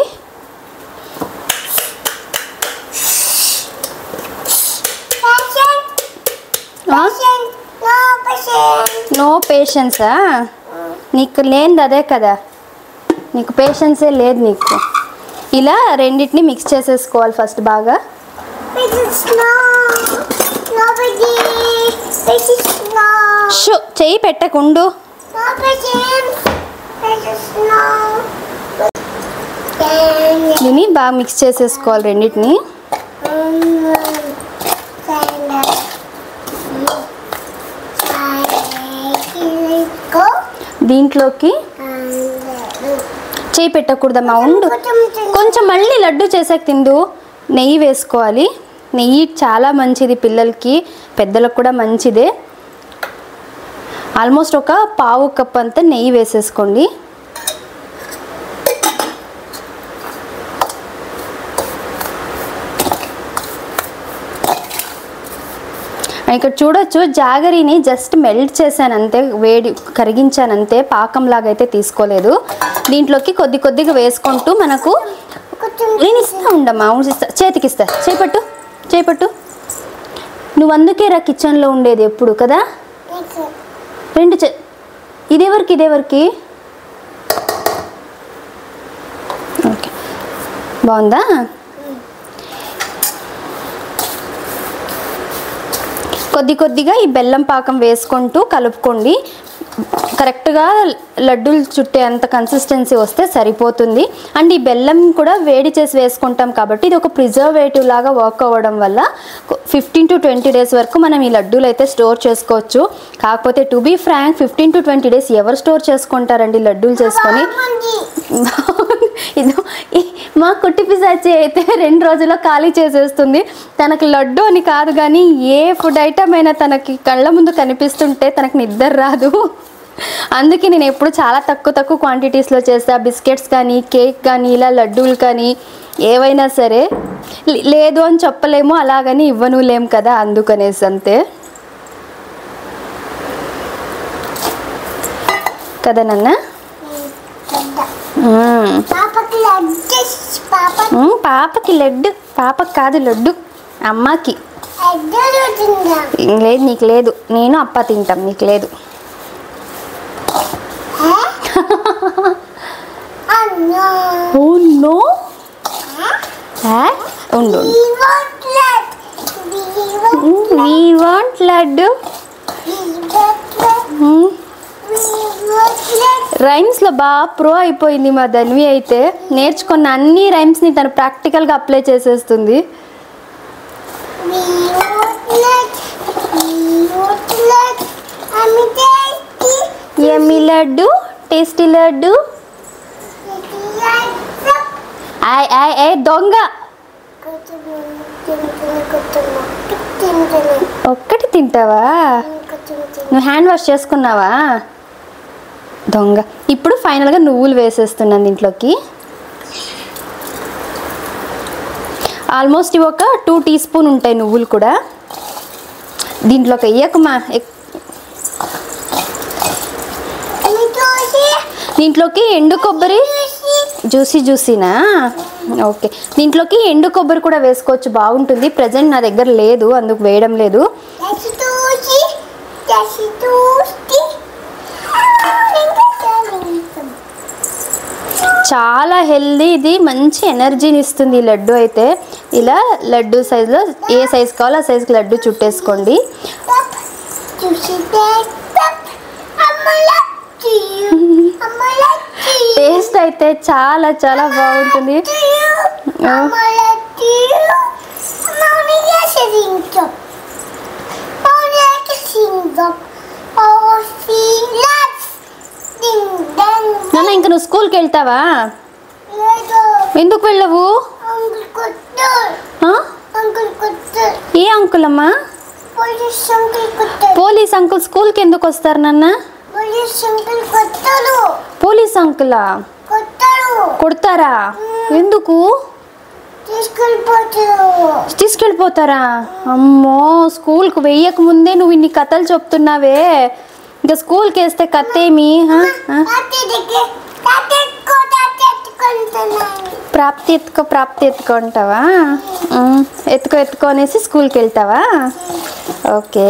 S1: నో పేషెన్సా? నీకు లేనిది అదే కదా, నీకు పేషెన్సే లేదు నీకు. ఇలా రెండింటిని మిక్స్ చేసేసుకోవాలి ఫస్ట్ బాగా. చెయ్యి పెట్టకుండు. దీన్ని బాగా మిక్స్ చేసేసుకోవాలి రెండింటిని. దీంట్లోకి చేయి పెట్టకూడదమ్మా, ఉండు కొంచెం. మళ్ళీ లడ్డు చేసాక తిందు. నెయ్యి వేసుకోవాలి. నెయ్యి చాలా మంచిది పిల్లలకి, పెద్దలకు కూడా మంచిదే. ఆల్మోస్ట్ ఒక పావు కప్ అంతా నెయ్యి వేసేసుకోండి. ఇక్కడ చూడొచ్చు, జాగరిని జస్ట్ మెల్ట్ చేశాను అంతే, వేడి కరిగించానంతే, పాకంలాగా అయితే తీసుకోలేదు. దీంట్లోకి కొద్ది కొద్దిగా వేసుకుంటూ మనకు నేను ఇస్తా ఉండమ్మా, ఇస్తా, చేతికిస్తా. చేపట్టు చేపట్టు. నువ్వు అందుకే రా కిచెన్లో ఉండేది ఎప్పుడు కదా. రెండు ఇదేవరికి ఓకే, బాగుందా? కొద్ది కొద్దిగా ఈ బెల్లం పాకం వేసుకుంటూ కలుపుకోండి. కరెక్ట్గా లడ్డూలు చుట్టే అంత కన్సిస్టెన్సీ వస్తే సరిపోతుంది. అండ్ ఈ బెల్లం కూడా వేడి చేసి వేసుకుంటాం కాబట్టి ఇది ఒక ప్రిజర్వేటివ్ లాగా వర్క్ అవ్వడం వల్ల 15 to 20 days వరకు మనం ఈ లడ్డూలు అయితే స్టోర్ చేసుకోవచ్చు. కాకపోతే to be frank 15 to 20 days ఎవరు స్టోర్ చేసుకుంటారండి లడ్డూలు చేసుకొని? ఇది మా కుట్టి పిశాచి అయితే 2 రోజుల్లో ఖాళీ చేసేస్తుంది. తనకి లడ్డు అని కాదు కానీ ఏ ఫుడ్ ఐటమ్ అయినా తనకి కళ్ళ ముందు కనిపిస్తుంటే తనకు నిద్ర రాదు. అందుకే నేను ఎప్పుడు చాలా తక్కువ క్వాంటిటీస్లో చేస్తా. బిస్కెట్స్ కానీ, కేక్ కానీ, ఇలా లడ్డూలు కానీ ఏవైనా సరే. లేదు అని చెప్పలేము, అలాగని ఇవ్వనులేము కదా, అందుకనేసి అంతే. కదా నాన్న? పాపకి లడ్డు. పాపకి కాదు లడ్డు, అమ్మకి. లేదు నీకు లేదు, నేను అప్ప తింటాం, నీకు లేదు. ఉండు. We want laddu. రైమ్స్లో బాగా ప్రో అయిపోయింది మా ధన్వి. అయితే నేర్చుకున్న అన్ని రైమ్స్ని తను ప్రాక్టికల్గా అప్లై చేసేస్తుంది. యమ్మీ లడ్డు, టేస్టీ లడ్డు. దొంగ ఒక్కటి తింటావా? నువ్వు హ్యాండ్ వాష్ చేసుకున్నావా? దొంగ. ఇప్పుడు ఫైనల్గా నువ్వులు వేసేస్తున్నాను దీంట్లోకి. ఆల్మోస్ట్ ఇవి ఒక 2 టీ స్పూన్ ఉంటాయి నువ్వులు కూడా. దీంట్లోకి వేయకమా. దీంట్లోకి ఎండు కొబ్బరి, జ్యూసీనా? ఓకే. దీంట్లోకి ఎండు కొబ్బరి కూడా వేసుకోవచ్చు, బాగుంటుంది. ప్రజెంట్ నా దగ్గర లేదు, అందుకు వేయడం లేదు. చాలా హెల్దీ, ఇది మంచి ఎనర్జీని ఇస్తుంది ఈ లడ్డు. అయితే ఇలా లడ్డు సైజులో ఏ సైజు కావాలో ఆ సైజుకి లడ్డు చుట్టేసుకోండి. టేస్ట్ అయితే చాలా చాలా బాగుంటుంది. నాన్న ఇంకా నువ్వు స్కూల్కి వెళ్తావా? ఎందుకు వెళ్ళవు? ఏ అంకుల్ అమ్మా? పోలీస్ అంకుల్ స్కూల్కి ఎందుకు వస్తారు నాన్న? పోలీస్ అంకులా? కొడతారా? ఎందుకు తీసుకెళ్ళిపోతారా? అమ్మో, స్కూల్కి వెయ్యక ముందే నువ్వు ఇన్ని కథలు చెప్తున్నావే, ఇంకా స్కూల్కి వేస్తే కథ ఏమి? ప్రాప్తి ఎత్తుకుంటావా? ఎత్తుకో అనేసి స్కూల్కి వెళ్తావా? ఓకే.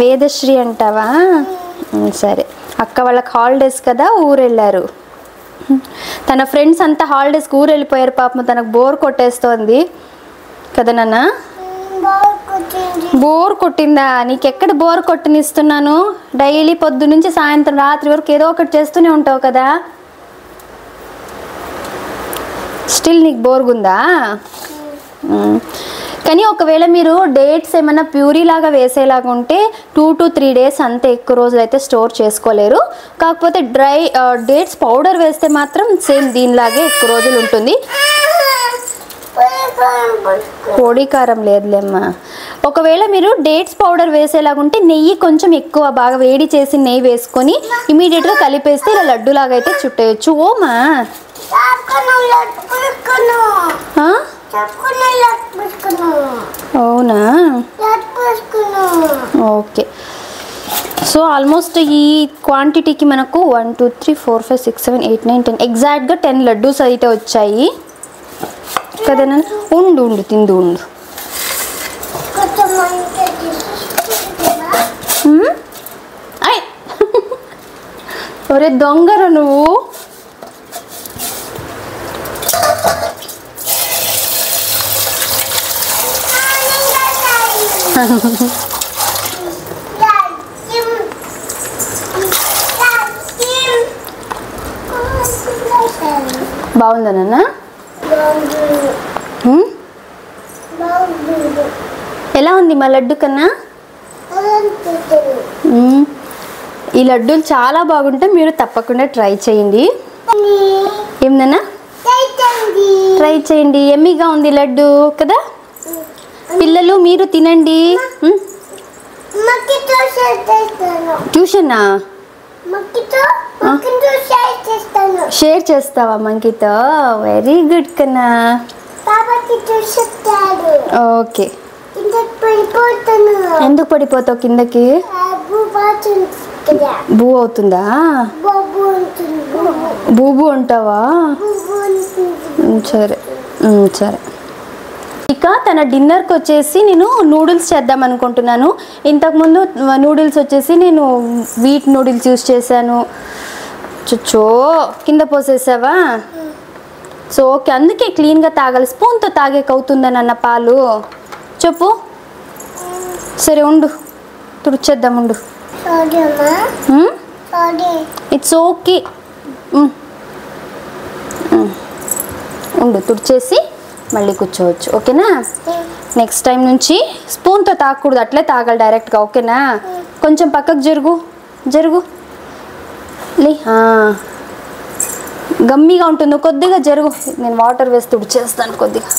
S1: వేదశ్రీ అంటావా? సరే. అక్క వాళ్ళకి హాలిడేస్ కదా, ఊరు వెళ్ళారు. తన ఫ్రెండ్స్ అంతా హాలిడేస్కి ఊరు వెళ్ళిపోయారు. పాపం తనకు బోర్ కొట్టేస్తోంది కదా నాన్న? బోర్ కొట్టిందా? నీకెక్కడ బోర్ కొట్టనిస్తున్నాను? డైలీ పొద్దు నుంచి సాయంత్రం రాత్రి వరకు ఏదో ఒకటి చేస్తూనే ఉంటావు కదా. స్టిల్ నీకు బోర్గుందా? కానీ ఒకవేళ మీరు డేట్స్ ఏమైనా ప్యూరీ లాగా వేసేలాగా ఉంటే 2 to 3 days, అంతే, ఎక్కువ రోజులు అయితే స్టోర్ చేసుకోలేరు. కాకపోతే డ్రై డేట్స్ పౌడర్ వేస్తే మాత్రం సేమ్ దీనిలాగే ఎక్కువ రోజులు ఉంటుంది. పొడి కారం లేదులేమ్మా. ఒకవేళ మీరు డేట్స్ పౌడర్ వేసేలాగా ఉంటే నెయ్యి కొంచెం ఎక్కువ బాగా వేడి చేసి నెయ్యి వేసుకొని ఇమీడియట్గా కలిపేస్తే ఇలా లడ్డూలాగా అయితే చుట్టేయచ్చు. ఓమా అవునా? ఓకే. సో ఆల్మోస్ట్ ఈ క్వాంటిటీకి మనకు 1 2 3 4 5 6 7 8 9 10 ఎగ్జాక్ట్గా 10 లడ్డూస్ అయితే వచ్చాయి కదా. ఉండు తిందు ఉండు. ఒరే దొంగర నువ్వు. బాగుందా నాన్న? ఎలా ఉంది మా లడ్డు కన్నా? ఈ లడ్డూలు చాలా బాగుంటాయి, మీరు తప్పకుండా ట్రై చేయండి. ఏమన్నా ట్రై చేయండి. ఎమ్మీగా ఉంది లడ్డు కదా. పిల్లలు మీరు తినండి. ట్యూషనా? షేర్ చేస్తావా మంకీతో? వెరీ గుడ్ కన్నా. ఓకే. ఎందుకు పడిపోతావు కిందకి? బూ అవుతుందా? బూబు ఉంటావా? సరే సరే. ఇక తన డిన్నర్కి వచ్చేసి నేను నూడిల్స్ చేద్దాం అనుకుంటున్నాను. ఇంతకుముందు నూడిల్స్ వచ్చేసి నేను వీట్ నూడిల్స్ యూస్ చేశాను. చుచ్చో కింద పోసేసావా? సో ఓకే, అందుకే క్లీన్గా తాగాలి. స్పూన్తో తాగేకి అవుతుందని అన్న పాలు చెప్పు. సరే ఉండు, తుడిచేద్దాం ఉండు. ఇట్స్ ఓకే, ఉండు తుడిచేసి మళ్ళీ కూర్చోవచ్చు. ఓకేనా? నెక్స్ట్ టైం నుంచి స్పూన్తో తాగకూడదు, అట్లే తాగాలి డైరెక్ట్గా. ఓకేనా? కొంచెం పక్కకు జరుగు జరుగు లే. గమ్మిగా ఉంటుంది, కొద్దిగా జరుగు. నేను వాటర్ వేసి తుడిచేస్తాను కొద్దిగా.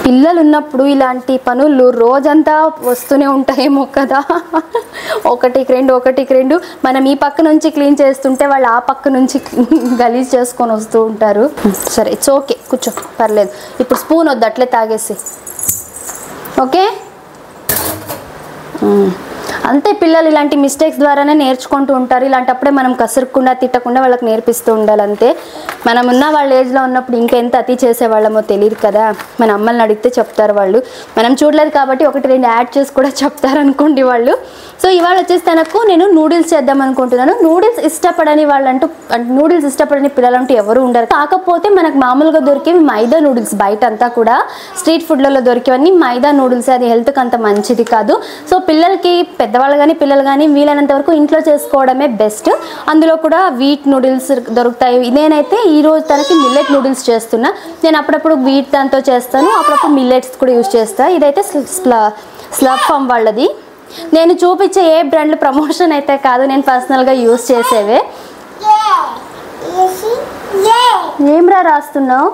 S1: పిల్లలు ఉన్నప్పుడు ఇలాంటి పనులు రోజంతా వస్తూనే ఉంటాయేమో కదా. ఒకటికి రెండు మనం ఈ పక్క నుంచి క్లీన్ చేస్తుంటే వాళ్ళు ఆ పక్క నుంచి గలీజ్ చేసుకొని వస్తూ ఉంటారు. సరే ఇట్స్ ఓకే, కూర్చో, పర్లేదు. ఇప్పుడు స్పూన్ వద్దు, అట్లే తాగేసి. ఓకే అంతే. పిల్లలు ఇలాంటి మిస్టేక్స్ ద్వారానే నేర్చుకుంటూ ఉంటారు. ఇలాంటప్పుడే మనం కసురుకుండా తిట్టకుండా వాళ్ళకి నేర్పిస్తూ ఉండాలి. అంతే. మనం ఉన్న వాళ్ళ ఏజ్లో ఉన్నప్పుడు ఇంకెంత అతి చేసేవాళ్ళమో తెలియదు కదా. మన అమ్మల్ని అడిగితే చెప్తారు వాళ్ళు. మనం చూడలేదు కాబట్టి 1-2 యాడ్ చేసి కూడా చెప్తారు అనుకోండి వాళ్ళు. సో ఇవాళ వచ్చేసి తనకు నేను నూడిల్స్ చేద్దాం అనుకుంటున్నాను. నూడిల్స్ ఇష్టపడని వాళ్ళంటూ, నూడిల్స్ ఇష్టపడని పిల్లలంటూ ఎవరు ఉండరు. కాకపోతే మనకు మామూలుగా దొరికేవి మైదా నూడిల్స్. బయట అంతా కూడా స్ట్రీట్ ఫుడ్లలో దొరికేవన్నీ మైదా నూడిల్స్. అది హెల్త్కి అంత మంచిది కాదు. సో పిల్లలకి, పెద్దవాళ్ళు కానీ పిల్లలు కానీ వీలైనంత వరకు ఇంట్లో చేసుకోవడమే బెస్ట్. అందులో కూడా వీట్ నూడిల్స్ దొరుకుతాయి. నేనైతే ఈరోజు తనకి మిల్లెట్ నూడిల్స్ చేస్తున్నా. నేను అప్పుడప్పుడు వీట్ దాంతో చేస్తాను, అప్పుడప్పుడు మిల్లెట్స్ కూడా యూజ్ చేస్తాను. ఇదైతే స్లర్ప్ ఫామ్ వాళ్ళది. నేను చూపించే ఏ బ్రాండ్ ప్రమోషన్ అయితే కాదు, నేను పర్సనల్గా యూజ్ చేసేవే. ఏమ్రా రాస్తున్నావు?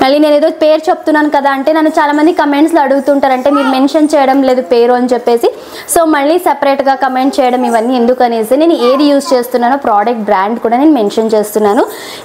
S1: మళ్ళీ నేను ఏదో పేరు చెప్తున్నాను కదా అంటే నన్ను చాలామంది కమెంట్స్లో అడుగుతుంటారు, అంటే మీరు మెన్షన్ చేయడం లేదు పేరు అని చెప్పేసి. సో మళ్ళీ సెపరేట్గా కమెంట్ చేయడం ఇవన్నీ ఎందుకు అనేసి నేను ఏది యూజ్ చేస్తున్నానో ప్రోడక్ట్ బ్రాండ్ కూడా నేను మెన్షన్ చేస్తున్నాను.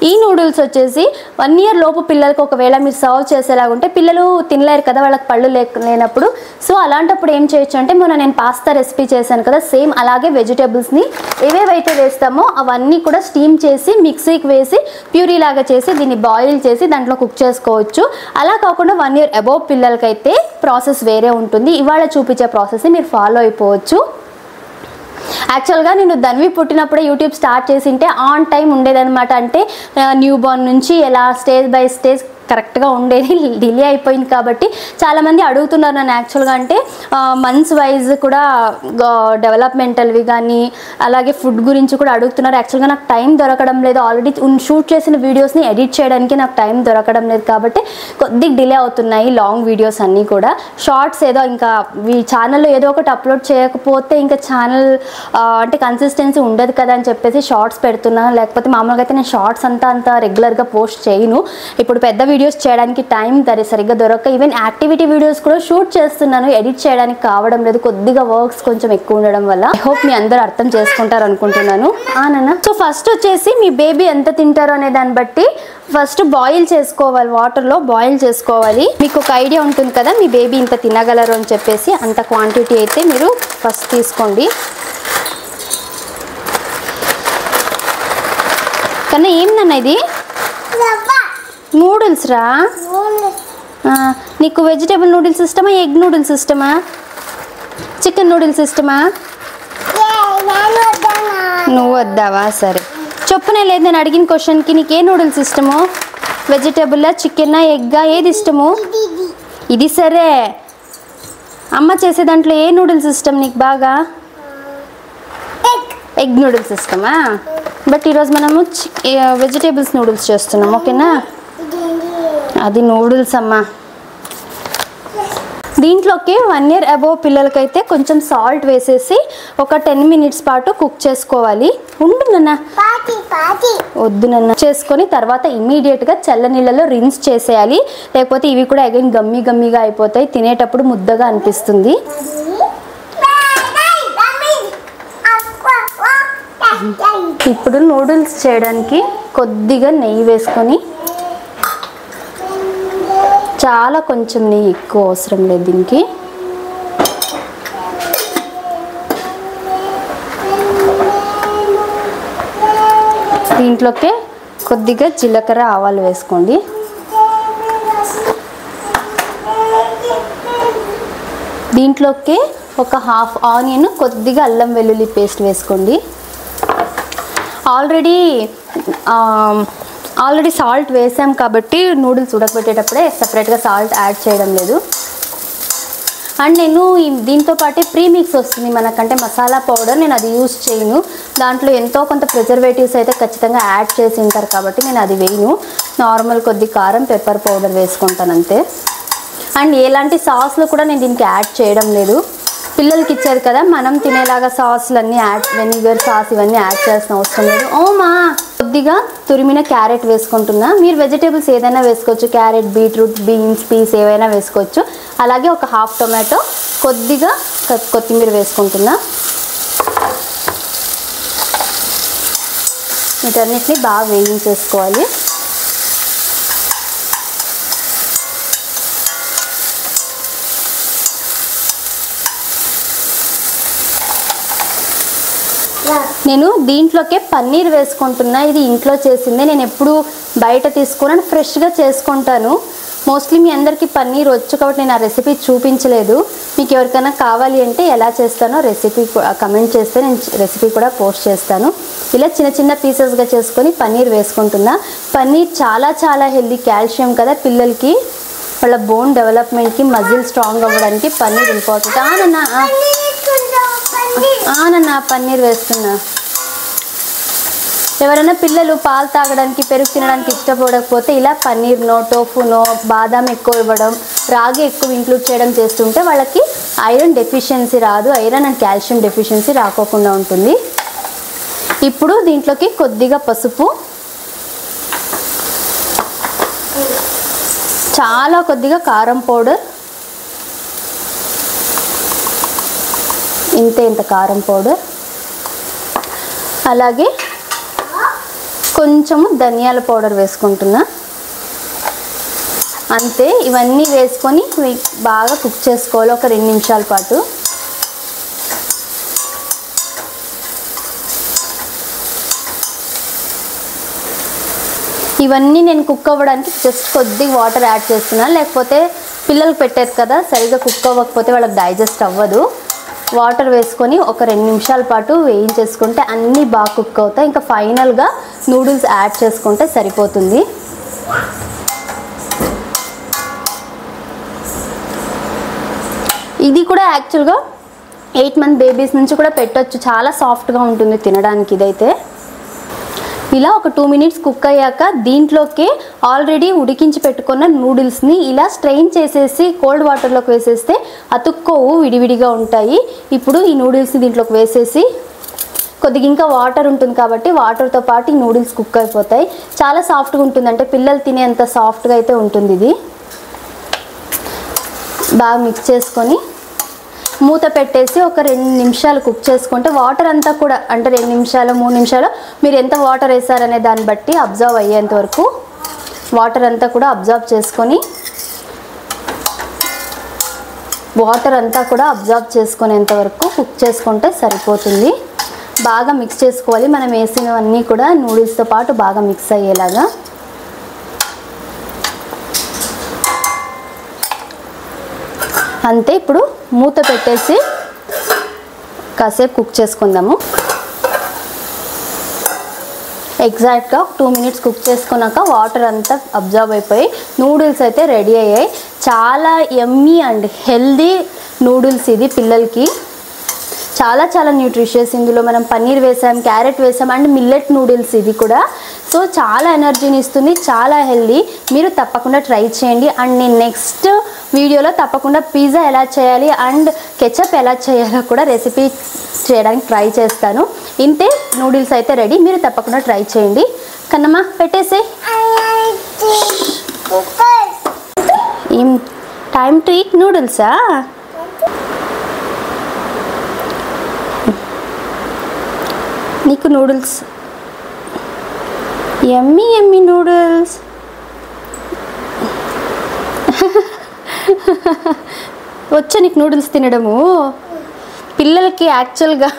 S1: ఈ నూడిల్స్ వచ్చేసి 1 year లోపు పిల్లలకు ఒకవేళ మీరు సర్వ్ చేసేలాగా ఉంటే, పిల్లలు తినలేరు కదా వాళ్ళకి పళ్ళు లేనప్పుడు. సో అలాంటప్పుడు ఏం చేయొచ్చు అంటే, మొన్న నేను పాస్తా రెసిపీ చేశాను కదా, సేమ్ అలాగే వెజిటేబుల్స్ని ఏవేవైతే వేస్తామో అవన్నీ కూడా స్టీమ్ చేసి మిక్సీకి వేసి ప్యూరీ లాగా చేసి దీన్ని బాయిల్ చేసి దాంట్లో కుక్ చేసుకోవచ్చు. అలా కాకుండా 1 year అబోవ్ పిల్లలకైతే ప్రాసెస్ వేరే ఉంటుంది. ఇవాళ చూపించే ప్రాసెస్ని మీరు ఫాలో అయిపోవచ్చు. యాక్చువల్గా నేను ధన్వి పుట్టినప్పుడే యూట్యూబ్ స్టార్ట్ చేసింటే ఆన్ టైం ఉండేదన్నమాట. అంటే న్యూ బోర్న్ నుంచి ఎలా స్టేజ్ బై స్టేజ్ కరెక్ట్గా ఉండేది. డిలే అయిపోయింది కాబట్టి చాలామంది అడుగుతున్నారు నన్ను. యాక్చువల్గా అంటే మంత్స్ వైజ్ కూడా డెవలప్మెంటల్వి కానీ అలాగే ఫుడ్ గురించి కూడా అడుగుతున్నారు. యాక్చువల్గా నాకు టైం దొరకడం లేదు. ఆల్రెడీ షూట్ చేసిన వీడియోస్ని ఎడిట్ చేయడానికి నాకు టైం దొరకడం లేదు కాబట్టి కొద్దిగా డిలే అవుతున్నాయి లాంగ్ వీడియోస్ అన్నీ కూడా. షార్ట్స్ ఏదో ఇంకా ఈ ఛానల్లో ఏదో ఒకటి అప్లోడ్ చేయకపోతే ఇంకా ఛానల్ అంటే కన్సిస్టెన్సీ ఉండదు కదా అని చెప్పేసి షార్ట్స్ పెడుతున్నాను. లేకపోతే మామూలుగా అయితే నేను షార్ట్స్ అంత రెగ్యులర్గా పోస్ట్ చేయను. ఇప్పుడు పెద్ద వీడియోస్ చేయడానికి టైం సరిగ్గా దొరక్క ఈవెన్ యాక్టివిటీ వీడియోస్ కూడా షూట్ చేస్తున్నాను, ఎడిట్ చేయడానికి కావడం లేదు. కొద్దిగా వర్క్స్ కొంచెం ఎక్కువ ఉండడం వల్ల. ఐ హోప్ మీ అందరూ అర్థం చేసుకుంటారు అనుకుంటున్నాను. నాన్న, సో ఫస్ట్ వచ్చేసి మీ బేబీ ఎంత తింటారో అనే దాన్ని బట్టి ఫస్ట్ బాయిల్ చేసుకోవాలి, వాటర్లో బాయిల్ చేసుకోవాలి. మీకు ఒక ఐడియా ఉంటుంది కదా మీ బేబీ ఇంత తినగలరు అని చెప్పేసి. అంత క్వాంటిటీ అయితే మీరు ఫస్ట్ తీసుకోండి. కన్నా ఏం నాన్న ఇది? నూడిల్స్ రా. నీకు వెజిటేబుల్ నూడిల్స్ ఇష్టమా, ఎగ్ నూడిల్స్ ఇష్టమా, చికెన్ నూడిల్స్ ఇష్టమా? నువ్వు వద్దావా? సరే చెప్పునే లేదు. నేను అడిగిన క్వశ్చన్కి నీకు ఏ నూడిల్స్ ఇష్టమో, వెజిటేబుల్లా, చికెన్నా, ఎగ్గా, ఏది ఇష్టము? ఇది సరే. అమ్మ చేసే దాంట్లో ఏ నూడిల్స్ ఇష్టం నీకు బాగా? ఎగ్ నూడిల్స్ ఇష్టమా? బట్ ఈరోజు మనము వెజిటేబుల్స్ నూడిల్స్ చేస్తున్నాం. ఓకేనా? అది నూడిల్స్ అమ్మా. దీంట్లోకి 1 year అబోవ్ పిల్లలకైతే కొంచెం సాల్ట్ వేసేసి ఒక 10 minutes పాటు కుక్ చేసుకోవాలి. ఉండు నాన్న, వద్దు నాన్న. చేసుకొని తర్వాత ఇమీడియట్గా చల్ల నీళ్ళలో రిన్స్ చేసేయాలి. లేకపోతే ఇవి కూడా అగైన్ గమ్మీగా అయిపోతాయి, తినేటప్పుడు ముద్దగా అనిపిస్తుంది. ఇప్పుడు నూడిల్స్ చేయడానికి కొద్దిగా నెయ్యి వేసుకొని, చాలా కొంచెం నెయ్యి, ఎక్కువ అవసరం లేదు దీనికి. దీంట్లోకి కొద్దిగా జీలకర్ర ఆవాలు వేసుకోండి. దీంట్లోకి ఒక హాఫ్ ఆనియన్, కొద్దిగా అల్లం వెల్లుల్లి పేస్ట్ వేసుకోండి. ఆల్రెడీ సాల్ట్ వేసాం కాబట్టి నూడిల్స్ ఉడకబెట్టేటప్పుడే సపరేట్గా సాల్ట్ యాడ్ చేయడం లేదు. అండ్ నేను దీంతో పాటే ప్రీమిక్స్ వస్తుంది మనకంటే మసాలా పౌడర్, నేను అది యూజ్ చేయను. దాంట్లో ఎంతో కొంత ప్రిజర్వేటివ్స్ అయితే ఖచ్చితంగా యాడ్ చేసి ఉంటారు కాబట్టి నేను అది వేయను. నార్మల్ కొద్ది కారం, పెప్పర్ పౌడర్ వేసుకుంటాను అంతే. అండ్ ఎలాంటి సాస్లు కూడా నేను దీనికి యాడ్ చేయడం లేదు. పిల్లలకి ఇచ్చేది కదా, మనం తినేలాగా సాస్లు అన్నీ వెనిగర్ సాస్ ఇవన్నీ యాడ్ చేయాల్సిన అవసరం లేదు. ఓమా కొద్దిగా తురిమిన క్యారెట్ వేసుకుంటున్నా. మీరు వెజిటేబుల్స్ ఏదైనా వేసుకోవచ్చు, క్యారెట్, బీట్రూట్, బీన్స్, పీస్ ఏవైనా వేసుకోవచ్చు. అలాగే ఒక హాఫ్ టొమాటో, కొద్దిగా కొత్తిమీర వేసుకుంటున్నా. వీటన్నిటిని బాగా వేయించేసుకోవాలి. నేను దీంట్లోకే పన్నీర్ వేసుకుంటున్నా. ఇది ఇంట్లో చేసిందే, నేను ఎప్పుడు బయట తీసుకున్నాను, ఫ్రెష్గా చేసుకుంటాను. మోస్ట్లీ మీ అందరికీ పన్నీర్ వచ్చు కాబట్టి నేను ఆ రెసిపీ చూపించలేదు. మీకు ఎవరికైనా కావాలి అంటే ఎలా చేస్తానో రెసిపీ కమెంట్ చేస్తే నేను రెసిపీ కూడా పోస్ట్ చేస్తాను. ఇలా చిన్న చిన్న పీసెస్గా చేసుకొని పన్నీర్ వేసుకుంటున్నా. పన్నీర్ చాలా చాలా హెల్దీ, కాల్షియం కదా పిల్లలకి, వాళ్ళ బోన్ డెవలప్మెంట్కి, మజిల్ స్ట్రాంగ్ అవ్వడానికి పన్నీర్ ఇంపార్టెంట్. నన్న పన్నీర్ వేస్తున్నా. ఎవరైనా పిల్లలు పాలు తాగడానికి, పెరుగు తినడానికి ఇష్టపడకపోతే ఇలా పన్నీర్నో, టోఫునో, బాదాం ఎక్కువ ఇవ్వడం, రాగి ఎక్కువ ఇంక్లూడ్ చేయడం చేస్తుంటే వాళ్ళకి ఐరన్ డెఫిషియన్సీ రాదు, ఐరన్ అండ్ కాల్షియం డెఫిషియన్సీ రాకోకుండా ఉంటుంది. ఇప్పుడు దీంట్లోకి కొద్దిగా పసుపు, చాలా కొద్దిగా కారం పౌడర్, ఇంత కారం పౌడర్, అలాగే కొంచెము ధనియాల పౌడర్ వేసుకుంటున్నా. అంతే. ఇవన్నీ వేసుకొని బాగా కుక్ చేసుకోవాలి ఒక 2 నిమిషాల పాటు. ఇవన్నీ నేను కుక్ అవ్వడానికి జస్ట్ కొద్దిగా వాటర్ యాడ్ చేస్తున్నాను, లేకపోతే పిల్లలకు పెట్టేది కదా, సరిగ్గా కుక్ అవ్వకపోతే వాళ్ళకి డైజెస్ట్ అవ్వదు. వాటర్ వేసుకొని ఒక 2 నిమిషాల పాటు వేయించేసుకుంటే అన్నీ బాగా కుక్ అవుతాయి. ఇంకా ఫైనల్గా నూడిల్స్ యాడ్ చేసుకుంటే సరిపోతుంది. ఇది కూడా యాక్చువల్గా 8 మంత్ బేబీస్ నుంచి కూడా పెట్టొచ్చు, చాలా సాఫ్ట్గా ఉంటుంది తినడానికి. ఇదైతే ఇలా ఒక 2 మినిట్స్ కుక్ అయ్యాక దీంట్లోకి ఆల్రెడీ ఉడికించి పెట్టుకున్న నూడిల్స్ని ఇలా స్ట్రెయిన్ చేసేసి కోల్డ్ వాటర్లోకి వేసేస్తే అతుక్కోవు, విడివిడిగా ఉంటాయి. ఇప్పుడు ఈ నూడిల్స్ని దీంట్లోకి వేసేసి కొద్దిగా ఇంకా వాటర్ ఉంటుంది కాబట్టి వాటర్తో పాటు ఈ నూడిల్స్ కుక్ అయిపోతాయి. చాలా సాఫ్ట్గా ఉంటుంది, అంటే పిల్లలు తినేంత సాఫ్ట్గా అయితే ఉంటుంది. ఇది బాగా మిక్స్ చేసుకొని మూత పెట్టేసి ఒక 2 నిమిషాలు కుక్ చేసుకుంటే వాటర్ అంతా కూడా, అంటే 2 నిమిషాలు 3 నిమిషాలు మీరు ఎంత వాటర్ వేసారనే దాన్ని బట్టి అబ్జర్వ్ అయ్యేంత వరకు వాటర్ అంతా కూడా అబ్జర్వ్ చేసుకొని చేసుకునేంత వరకు కుక్ చేసుకుంటే సరిపోతుంది. బాగా మిక్స్ చేసుకోవాలి. మనం వేసినవన్నీ కూడా నూడిల్స్తో పాటు బాగా మిక్స్ అయ్యేలాగా. అంతే. ఇప్పుడు మూత పెట్టేసి కాసేపు కుక్ చేసుకుందాము. ఎగ్జాక్ట్గా 2 మినిట్స్ కుక్ చేసుకున్నాక వాటర్ అంతా అబ్జర్వ్ అయిపోయి నూడిల్స్ అయితే రెడీ అయ్యాయి. చాలా యమ్మీ అండ్ హెల్దీ నూడిల్స్ ఇది పిల్లలకి. చాలా చాలా న్యూట్రిషియస్. ఇందులో మనం పన్నీర్ వేసాం, క్యారెట్ వేసాం అండ్ మిల్లెట్ నూడిల్స్ ఇది కూడా. సో చాలా ఎనర్జీని ఇస్తుంది, చాలా హెల్దీ. మీరు తప్పకుండా ట్రై చేయండి. అండ్ నేను నెక్స్ట్ వీడియోలో తప్పకుండా పిజ్జా ఎలా చేయాలి అండ్ కెచప్ ఎలా చేయాలో కూడా రెసిపీ చేయడానికి ట్రై చేస్తాను. ఇంతే, నూడిల్స్ అయితే రెడీ. మీరు తప్పకుండా ట్రై చేయండి. కన్నమ్మ పెట్టేసే. టైమ్ టు ఈట్ నూడిల్సా? నీకు నూడిల్స్ యమ్మీ యమ్మీ నూడిల్స్. వచ్చా నీకు నూడిల్స్ తినడము? పిల్లలకి యాక్చువల్గా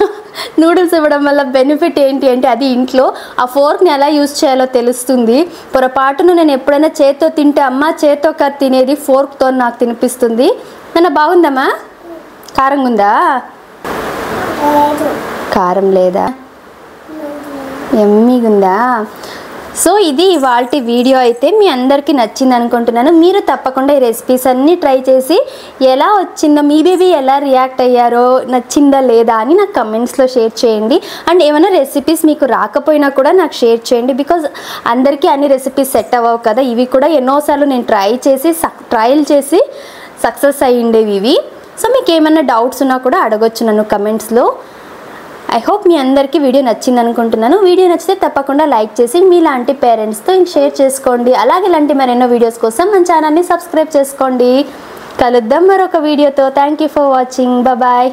S1: నూడిల్స్ ఇవ్వడం వల్ల బెనిఫిట్ ఏంటి అంటే అది ఇంట్లో ఆ ఫోర్క్ని ఎలా యూజ్ చేయాలో తెలుస్తుంది. పొరపాటును నేను ఎప్పుడైనా చేత్తో తింటే అమ్మ చేత్తో కాదు తినేది ఫోర్క్తో నాకు తినిపిస్తుంది. నన్ను బాగుందమ్మా? కారంగా ఉందా? కారం లేదా? యమ్మీగా ఉందా? సో ఇది ఇవాల్టి వీడియో అయితే మీ అందరికీ నచ్చింది అనుకుంటున్నాను. మీరు తప్పకుండా ఈ రెసిపీస్ అన్నీ ట్రై చేసి ఎలా వచ్చిందో, మీ బేబీ ఎలా రియాక్ట్ అయ్యారో, నచ్చిందా లేదా అని నాకు కమెంట్స్లో షేర్ చేయండి. అండ్ ఏమైనా రెసిపీస్ మీకు రాకపోయినా కూడా నాకు షేర్ చేయండి. బికాజ్ అందరికీ అన్ని రెసిపీస్ సెట్ అవ్వవు కదా. ఇవి కూడా ఎన్నోసార్లు నేను ట్రయల్ చేసి సక్సెస్ అయ్యిండేవి ఇవి. సో మీకు ఏమైనా డౌట్స్ ఉన్నా కూడా అడగొచ్చు నన్ను కమెంట్స్లో. ఐ హోప్ మీ అందరికీ వీడియో నచ్చింది అనుకుంటున్నాను. వీడియో నచ్చితే తప్పకుండా లైక్ చేసి మీలాంటి పేరెంట్స్తో షేర్ చేసుకోండి. అలాగే ఇలాంటి మరెన్నో వీడియోస్ కోసం మన ఛానల్ని సబ్స్క్రైబ్ చేసుకోండి. కలుద్దాం మరొక వీడియోతో. Thank you for watching. Bye.